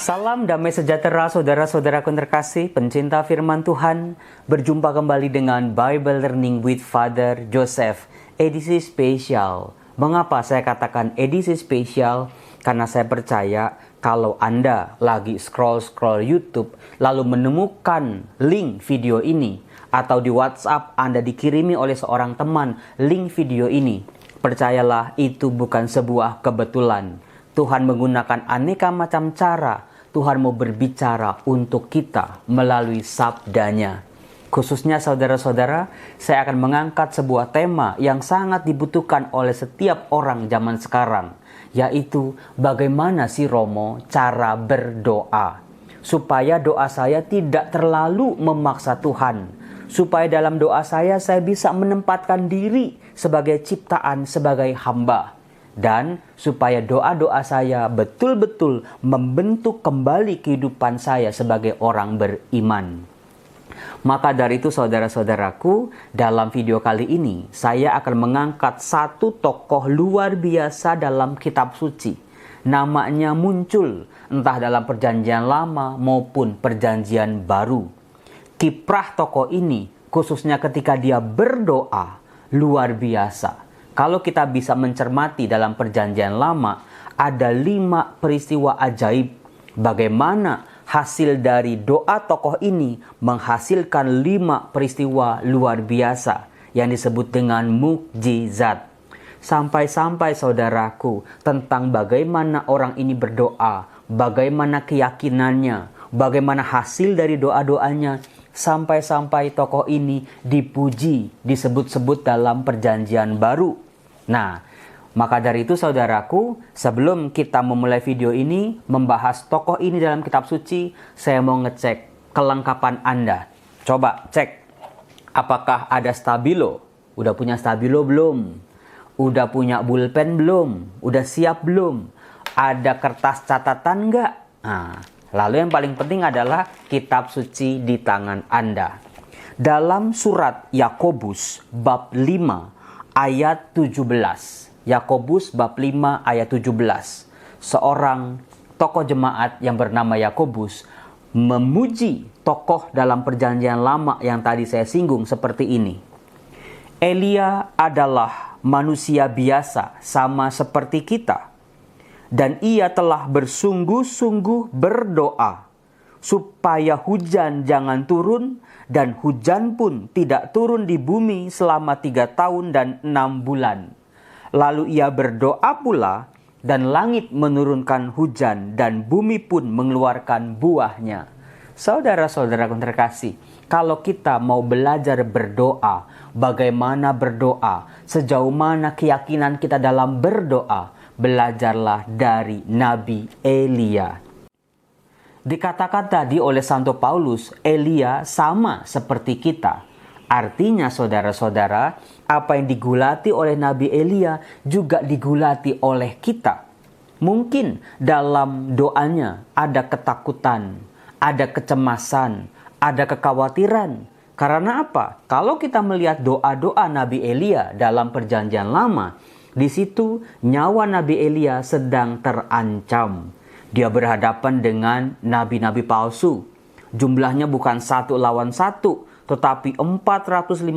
Salam damai sejahtera saudara-saudaraku terkasih, pencinta firman Tuhan. Berjumpa kembali dengan Bible Learning with Father Joseph, edisi spesial. Mengapa saya katakan edisi spesial? Karena saya percaya kalau Anda lagi scroll YouTube lalu menemukan link video ini, atau di WhatsApp Anda dikirimi oleh seorang teman link video ini, percayalah itu bukan sebuah kebetulan. Tuhan menggunakan aneka macam cara. Tuhan mau berbicara untuk kita melalui sabdanya. Khususnya saudara-saudara, saya akan mengangkat sebuah tema yang sangat dibutuhkan oleh setiap orang zaman sekarang, yaitu bagaimana sih Romo cara berdoa, supaya doa saya tidak terlalu memaksa Tuhan, supaya dalam doa saya bisa menempatkan diri sebagai ciptaan, sebagai hamba. Dan supaya doa-doa saya betul-betul membentuk kembali kehidupan saya sebagai orang beriman. Maka dari itu saudara-saudaraku, dalam video kali ini saya akan mengangkat satu tokoh luar biasa dalam kitab suci. Namanya muncul entah dalam perjanjian lama maupun perjanjian baru. Kiprah tokoh ini khususnya ketika dia berdoa luar biasa. Kalau kita bisa mencermati dalam perjanjian lama, ada 5 peristiwa ajaib. Bagaimana hasil dari doa tokoh ini menghasilkan 5 peristiwa luar biasa yang disebut dengan mukjizat. Sampai-sampai saudaraku, tentang bagaimana orang ini berdoa, bagaimana keyakinannya, bagaimana hasil dari doa-doanya, sampai-sampai tokoh ini dipuji, disebut-sebut dalam perjanjian baru. Nah, maka dari itu saudaraku, sebelum kita memulai video ini, membahas tokoh ini dalam kitab suci, saya mau ngecek kelengkapan Anda. Coba cek, apakah ada stabilo? Udah punya stabilo belum? Udah punya pulpen belum? Udah siap belum? Ada kertas catatan nggak? Nah, lalu yang paling penting adalah kitab suci di tangan Anda. Dalam surat Yakobus bab 5 ayat 17. Yakobus bab 5 ayat 17. Seorang tokoh jemaat yang bernama Yakobus memuji tokoh dalam perjanjian lama yang tadi saya singgung seperti ini. Elia adalah manusia biasa sama seperti kita, dan ia telah bersungguh-sungguh berdoa supaya hujan jangan turun, dan hujan pun tidak turun di bumi selama 3 tahun dan 6 bulan. Lalu ia berdoa pula, dan langit menurunkan hujan, dan bumi pun mengeluarkan buahnya. Saudara-saudaraku terkasih, kalau kita mau belajar berdoa, bagaimana berdoa, sejauh mana keyakinan kita dalam berdoa, belajarlah dari Nabi Elia. Dikatakan tadi oleh Santo Paulus, Elia sama seperti kita. Artinya saudara-saudara, apa yang digulati oleh Nabi Elia juga digulati oleh kita. Mungkin dalam doanya ada ketakutan, ada kecemasan, ada kekhawatiran. Karena apa? Kalau kita melihat doa-doa Nabi Elia dalam perjanjian lama, di situ nyawa Nabi Elia sedang terancam. Dia berhadapan dengan nabi-nabi palsu. Jumlahnya bukan 1 lawan 1, tetapi 450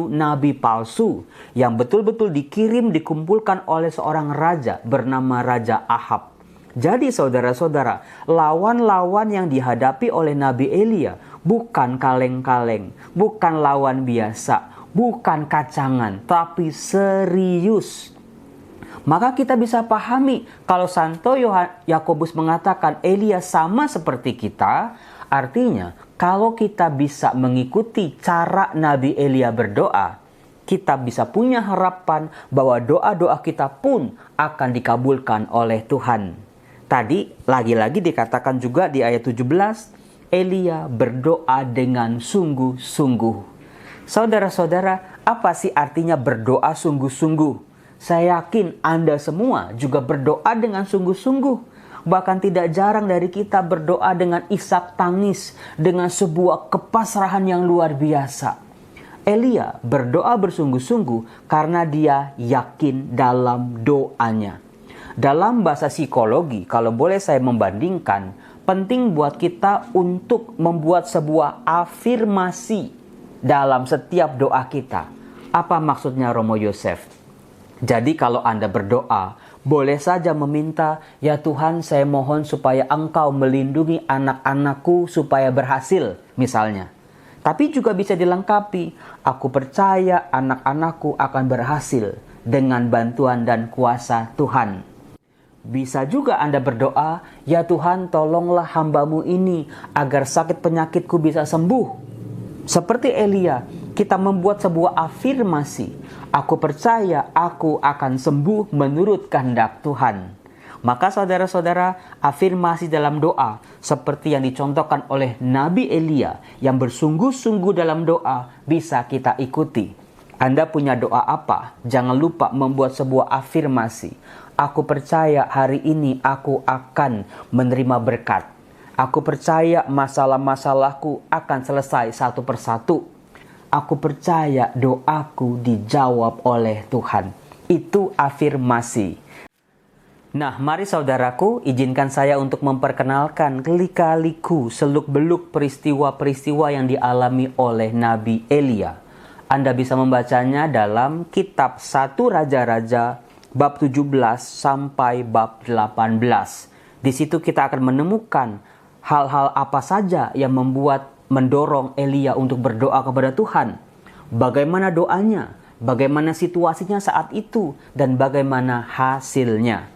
nabi palsu yang betul-betul dikumpulkan oleh seorang raja bernama Raja Ahab. Jadi saudara-saudara, lawan-lawan yang dihadapi oleh Nabi Elia bukan kaleng-kaleng, bukan lawan biasa, bukan kacangan, tapi serius. Maka kita bisa pahami kalau Santo Yakobus mengatakan Elia sama seperti kita, artinya kalau kita bisa mengikuti cara Nabi Elia berdoa, kita bisa punya harapan bahwa doa-doa kita pun akan dikabulkan oleh Tuhan. Tadi lagi-lagi dikatakan juga di ayat 17, Elia berdoa dengan sungguh-sungguh. Saudara-saudara, apa sih artinya berdoa sungguh-sungguh? Saya yakin Anda semua juga berdoa dengan sungguh-sungguh. Bahkan tidak jarang dari kita berdoa dengan isak tangis, dengan sebuah kepasrahan yang luar biasa. Elia berdoa bersungguh-sungguh karena dia yakin dalam doanya. Dalam bahasa psikologi, kalau boleh saya membandingkan, penting buat kita untuk membuat sebuah afirmasi dalam setiap doa kita. Apa maksudnya Romo Yosef? Jadi kalau Anda berdoa, boleh saja meminta, ya Tuhan saya mohon supaya Engkau melindungi anak-anakku supaya berhasil, misalnya. Tapi juga bisa dilengkapi, aku percaya anak-anakku akan berhasil dengan bantuan dan kuasa Tuhan. Bisa juga Anda berdoa, ya Tuhan tolonglah hamba-Mu ini agar sakit penyakitku bisa sembuh. Seperti Elia, kita membuat sebuah afirmasi, aku percaya aku akan sembuh menurut kehendak Tuhan. Maka saudara-saudara, afirmasi dalam doa seperti yang dicontohkan oleh Nabi Elia yang bersungguh-sungguh dalam doa bisa kita ikuti. Anda punya doa apa? Jangan lupa membuat sebuah afirmasi. Aku percaya hari ini aku akan menerima berkat. Aku percaya masalah-masalahku akan selesai satu persatu. Aku percaya doaku dijawab oleh Tuhan. Itu afirmasi. Nah, mari saudaraku, izinkan saya untuk memperkenalkan lika-liku seluk-beluk peristiwa-peristiwa yang dialami oleh Nabi Elia. Anda bisa membacanya dalam kitab 1 Raja-Raja bab 17 sampai bab 18. Di situ kita akan menemukan hal-hal apa saja yang mendorong Elia untuk berdoa kepada Tuhan. Bagaimana doanya, bagaimana situasinya saat itu, dan bagaimana hasilnya.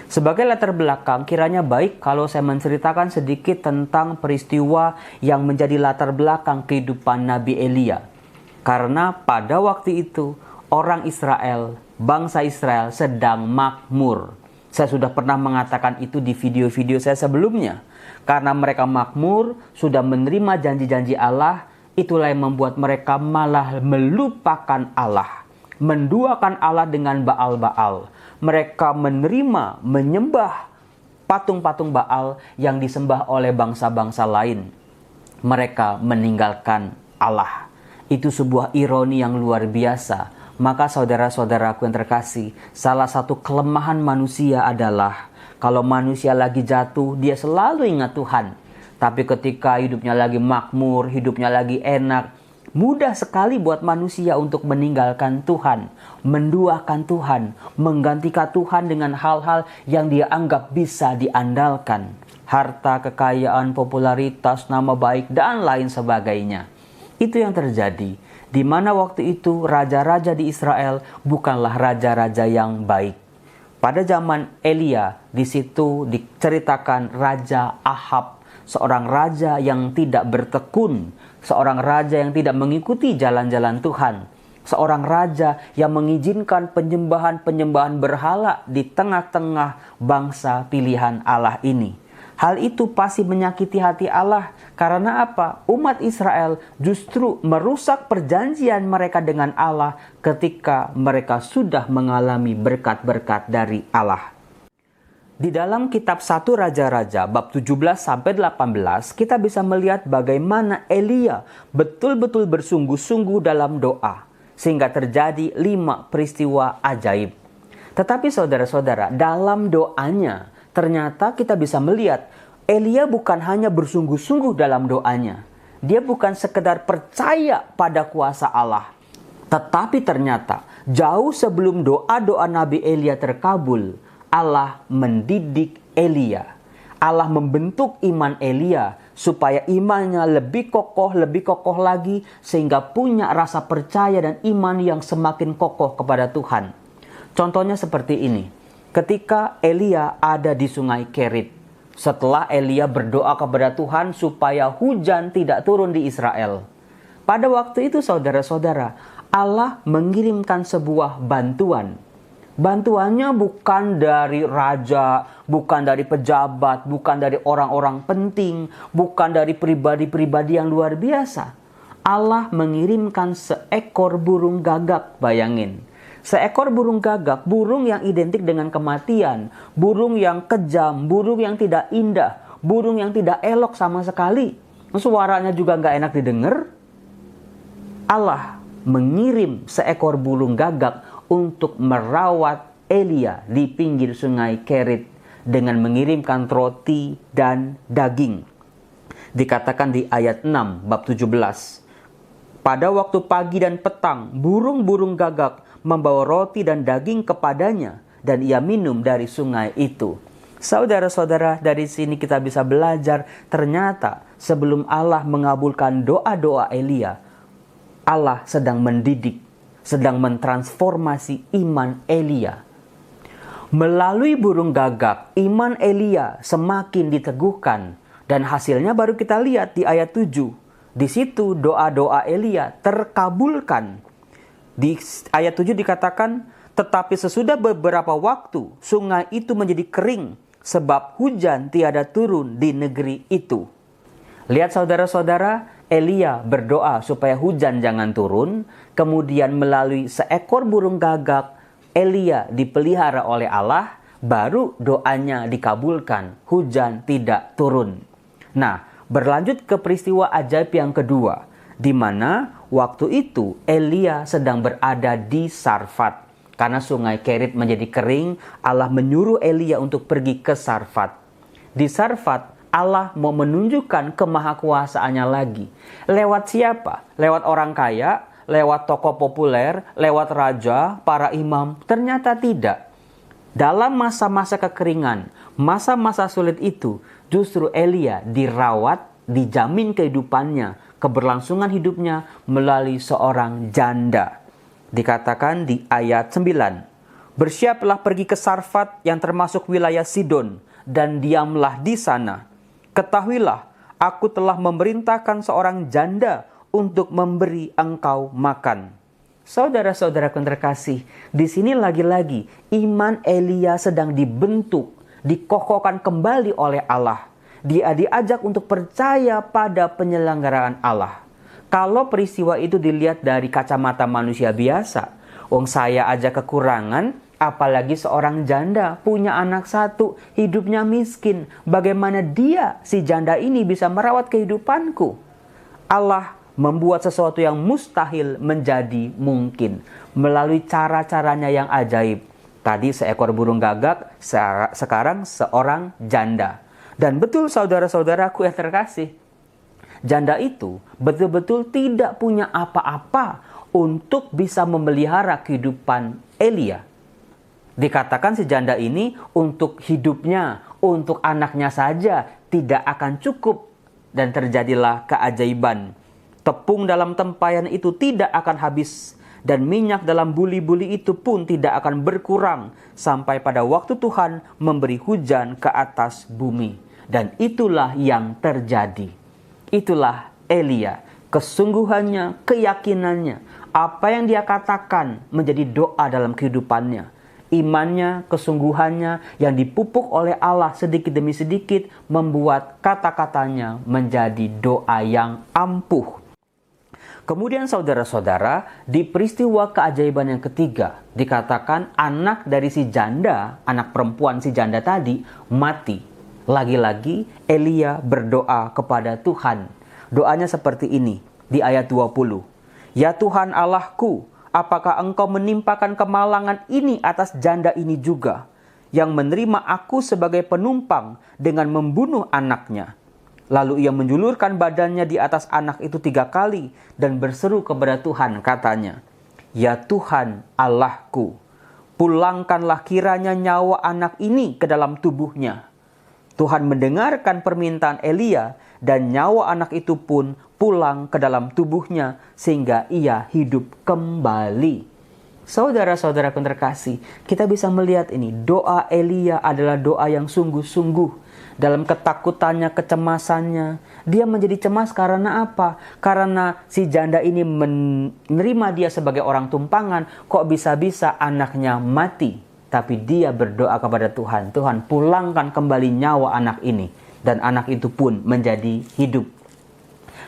Sebagai latar belakang, kiranya baik kalau saya menceritakan sedikit tentang peristiwa yang menjadi latar belakang kehidupan Nabi Elia. Karena pada waktu itu, orang Israel, bangsa Israel sedang makmur. Saya sudah pernah mengatakan itu di video-video saya sebelumnya. Karena mereka makmur, sudah menerima janji-janji Allah, itulah yang membuat mereka malah melupakan Allah. Menduakan Allah dengan Baal-Baal. Mereka menyembah patung-patung Baal yang disembah oleh bangsa-bangsa lain. Mereka meninggalkan Allah. Itu sebuah ironi yang luar biasa. Maka saudara-saudaraku yang terkasih, salah satu kelemahan manusia adalah kalau manusia lagi jatuh, dia selalu ingat Tuhan. Tapi ketika hidupnya lagi makmur, hidupnya lagi enak, mudah sekali buat manusia untuk meninggalkan Tuhan, menduakan Tuhan, menggantikan Tuhan dengan hal-hal yang dia anggap bisa diandalkan. Harta, kekayaan, popularitas, nama baik, dan lain sebagainya. Itu yang terjadi, di mana waktu itu raja-raja di Israel bukanlah raja-raja yang baik. Pada zaman Elia, di situ diceritakan Raja Ahab, seorang raja yang tidak bertekun, seorang raja yang tidak mengikuti jalan-jalan Tuhan, seorang raja yang mengizinkan penyembahan-penyembahan berhala di tengah-tengah bangsa pilihan Allah ini. Hal itu pasti menyakiti hati Allah. Karena apa? Umat Israel justru merusak perjanjian mereka dengan Allah ketika mereka sudah mengalami berkat-berkat dari Allah. Di dalam kitab 1 Raja-Raja bab 17 sampai 18 kita bisa melihat bagaimana Elia betul-betul bersungguh-sungguh dalam doa sehingga terjadi 5 peristiwa ajaib. Tetapi saudara-saudara, dalam doanya ternyata kita bisa melihat Elia bukan hanya bersungguh-sungguh dalam doanya. Dia bukan sekedar percaya pada kuasa Allah. Tetapi ternyata jauh sebelum doa-doa Nabi Elia terkabul, Allah mendidik Elia. Allah membentuk iman Elia supaya imannya lebih kokoh lagi sehingga punya rasa percaya dan iman yang semakin kokoh kepada Tuhan. Contohnya seperti ini. Ketika Elia ada di sungai Kerit, setelah Elia berdoa kepada Tuhan supaya hujan tidak turun di Israel. Pada waktu itu saudara-saudara, Allah mengirimkan sebuah bantuan. Bantuannya bukan dari raja, bukan dari pejabat, bukan dari orang-orang penting, bukan dari pribadi-pribadi yang luar biasa. Allah mengirimkan seekor burung gagak, bayangin. Seekor burung gagak, burung yang identik dengan kematian, burung yang kejam, burung yang tidak indah, burung yang tidak elok sama sekali. Suaranya juga nggak enak didengar. Allah mengirim seekor burung gagak untuk merawat Elia di pinggir sungai Kerit dengan mengirimkan roti dan daging. Dikatakan di ayat 6 bab 17. Pada waktu pagi dan petang, burung-burung gagak membawa roti dan daging kepadanya, dan ia minum dari sungai itu. Saudara-saudara, dari sini kita bisa belajar, ternyata sebelum Allah mengabulkan doa-doa Elia, Allah sedang mendidik, sedang mentransformasi iman Elia. Melalui burung gagak, iman Elia semakin diteguhkan, dan hasilnya baru kita lihat di ayat 7. Di situ doa-doa Elia terkabulkan. Di ayat 7 dikatakan, tetapi sesudah beberapa waktu, sungai itu menjadi kering, sebab hujan tiada turun di negeri itu. Lihat saudara-saudara, Elia berdoa supaya hujan jangan turun, kemudian melalui seekor burung gagak, Elia dipelihara oleh Allah, baru doanya dikabulkan, hujan tidak turun. Nah, berlanjut ke peristiwa ajaib yang kedua, di mana waktu itu Elia sedang berada di Sarfat. Karena sungai Kerit menjadi kering, Allah menyuruh Elia untuk pergi ke Sarfat. Di Sarfat, Allah mau menunjukkan kemahakuasaannya lagi. Lewat siapa? Lewat orang kaya? Lewat tokoh populer? Lewat raja? Para imam? Ternyata tidak. Dalam masa-masa kekeringan, masa-masa sulit itu, justru Elia dirawat, dijamin kehidupannya, keberlangsungan hidupnya melalui seorang janda. Dikatakan di ayat 9, bersiaplah pergi ke Sarfat yang termasuk wilayah Sidon, dan diamlah di sana. Ketahuilah, aku telah memerintahkan seorang janda untuk memberi engkau makan. Saudara-saudaraku yang terkasih, di sini lagi-lagi iman Elia sedang dibentuk, dikokohkan kembali oleh Allah. Dia diajak untuk percaya pada penyelenggaraan Allah. Kalau peristiwa itu dilihat dari kacamata manusia biasa, saya aja kekurangan, apalagi seorang janda punya anak satu, hidupnya miskin. Bagaimana dia, si janda ini bisa merawat kehidupanku? Allah membuat sesuatu yang mustahil menjadi mungkin melalui cara-caranya yang ajaib. Tadi seekor burung gagak, sekarang seorang janda. Dan betul saudara-saudaraku yang terkasih, janda itu betul-betul tidak punya apa-apa untuk bisa memelihara kehidupan Elia. Dikatakan si janda ini untuk hidupnya, untuk anaknya saja tidak akan cukup. Dan terjadilah keajaiban. Tepung dalam tempayan itu tidak akan habis, dan minyak dalam buli-buli itu pun tidak akan berkurang sampai pada waktu Tuhan memberi hujan ke atas bumi. Dan itulah yang terjadi. Itulah Elia, kesungguhannya, keyakinannya, apa yang dia katakan menjadi doa dalam kehidupannya. Imannya, kesungguhannya yang dipupuk oleh Allah sedikit demi sedikit membuat kata-katanya menjadi doa yang ampuh. Kemudian saudara-saudara, di peristiwa keajaiban yang ketiga, dikatakan anak dari si janda, anak perempuan si janda tadi, mati. Lagi-lagi Elia berdoa kepada Tuhan. Doanya seperti ini, di ayat 20. Ya Tuhan Allahku, apakah engkau menimpakan kemalangan ini atas janda ini juga, yang menerima aku sebagai penumpang dengan membunuh anaknya? Lalu ia menjulurkan badannya di atas anak itu 3 kali dan berseru kepada Tuhan, katanya, Ya Tuhan Allahku, pulangkanlah kiranya nyawa anak ini ke dalam tubuhnya. Tuhan mendengarkan permintaan Elia dan nyawa anak itu pun pulang ke dalam tubuhnya sehingga ia hidup kembali. Saudara-saudaraku terkasih, kita bisa melihat ini, doa Elia adalah doa yang sungguh-sungguh. Dalam ketakutannya, kecemasannya, dia menjadi cemas karena apa? Karena si janda ini menerima dia sebagai orang tumpangan, kok bisa-bisa anaknya mati. Tapi dia berdoa kepada Tuhan, Tuhan pulangkan kembali nyawa anak ini. Dan anak itu pun menjadi hidup.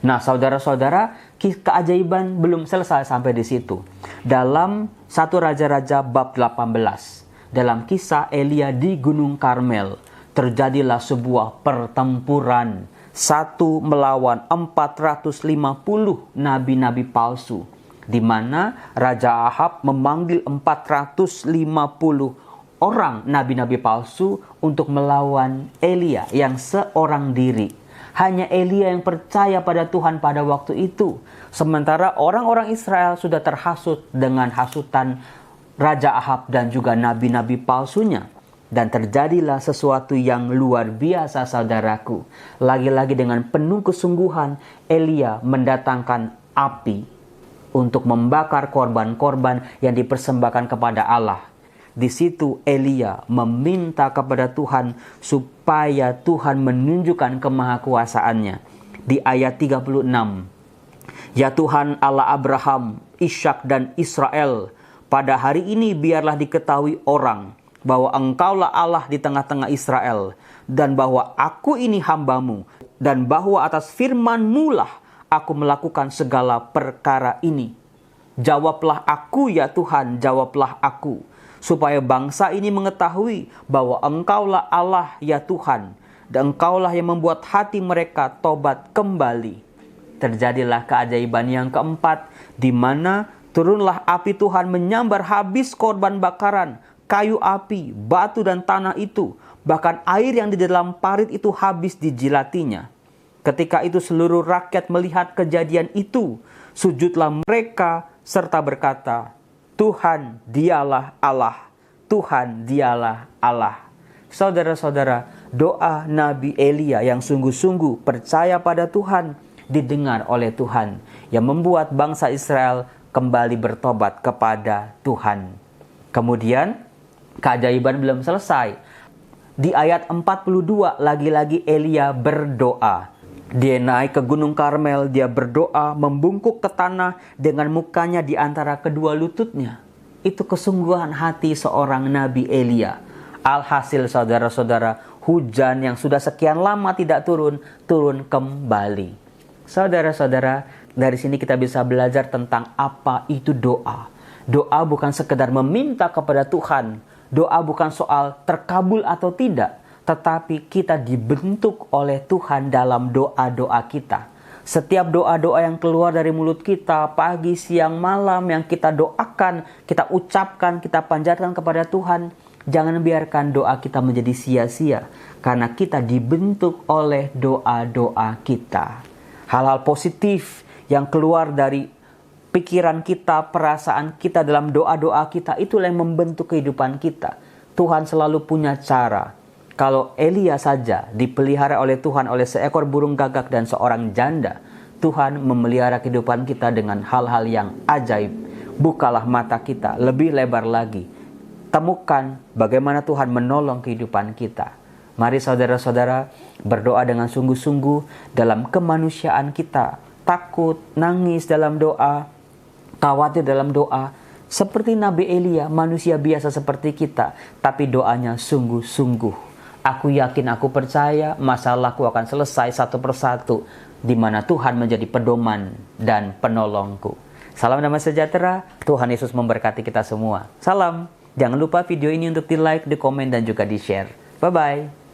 Nah saudara-saudara, keajaiban belum selesai sampai di situ. Dalam 1 Raja-Raja bab 18, dalam kisah Elia di Gunung Karmel, terjadilah sebuah pertempuran. 1 melawan 450 nabi-nabi palsu. Di mana Raja Ahab memanggil 450 orang nabi-nabi palsu untuk melawan Elia yang seorang diri. Hanya Elia yang percaya pada Tuhan pada waktu itu. Sementara orang-orang Israel sudah terhasut dengan hasutan Raja Ahab dan juga nabi-nabi palsunya. Dan terjadilah sesuatu yang luar biasa, saudaraku. Lagi-lagi dengan penuh kesungguhan, Elia mendatangkan api untuk membakar korban-korban yang dipersembahkan kepada Allah. Di situ Elia meminta kepada Tuhan supaya Tuhan menunjukkan kemahakuasaannya. Di ayat 36, "Ya Tuhan Allah Abraham, Ishak dan Israel, pada hari ini biarlah diketahui orang bahwa Engkaulah Allah di tengah-tengah Israel, dan bahwa aku ini hamba-Mu, dan bahwa atas firman-Mu lah aku melakukan segala perkara ini. Jawablah aku ya Tuhan, jawablah aku, supaya bangsa ini mengetahui bahwa Engkaulah Allah ya Tuhan, dan Engkaulah yang membuat hati mereka tobat kembali." Terjadilah keajaiban yang keempat, di mana turunlah api Tuhan menyambar habis korban bakaran, kayu api, batu dan tanah itu. Bahkan air yang di dalam parit itu habis dijilatinya. Ketika itu seluruh rakyat melihat kejadian itu, sujudlah mereka serta berkata, "Tuhan dialah Allah, Tuhan dialah Allah." Saudara-saudara, doa Nabi Elia yang sungguh-sungguh percaya pada Tuhan didengar oleh Tuhan, yang membuat bangsa Israel kembali bertobat kepada Tuhan. Kemudian keajaiban belum selesai. Di ayat 42 lagi-lagi Elia berdoa. Dia naik ke Gunung Karmel, dia berdoa membungkuk ke tanah dengan mukanya di antara kedua lututnya. Itu kesungguhan hati seorang Nabi Elia. Alhasil saudara-saudara, hujan yang sudah sekian lama tidak turun kembali. Saudara-saudara, dari sini kita bisa belajar tentang apa itu doa. Doa bukan sekedar meminta kepada Tuhan. Doa bukan soal terkabul atau tidak, tetapi kita dibentuk oleh Tuhan dalam doa-doa kita. Setiap doa-doa yang keluar dari mulut kita, pagi, siang, malam, yang kita doakan, kita ucapkan, kita panjatkan kepada Tuhan, jangan biarkan doa kita menjadi sia-sia, karena kita dibentuk oleh doa-doa kita. Hal-hal positif yang keluar dari pikiran kita, perasaan kita dalam doa-doa kita, itulah yang membentuk kehidupan kita. Tuhan selalu punya cara. Kalau Elia saja dipelihara oleh Tuhan oleh seekor burung gagak dan seorang janda, Tuhan memelihara kehidupan kita dengan hal-hal yang ajaib. Bukalah mata kita lebih lebar lagi. Temukan bagaimana Tuhan menolong kehidupan kita. Mari saudara-saudara berdoa dengan sungguh-sungguh dalam kemanusiaan kita. Takut, nangis dalam doa, khawatir dalam doa. Seperti Nabi Elia, manusia biasa seperti kita, tapi doanya sungguh-sungguh. Aku yakin, aku percaya masalahku akan selesai satu persatu, di mana Tuhan menjadi pedoman dan penolongku. Salam damai sejahtera, Tuhan Yesus memberkati kita semua. Salam, jangan lupa video ini untuk di like, di komen, dan juga di share. Bye-bye.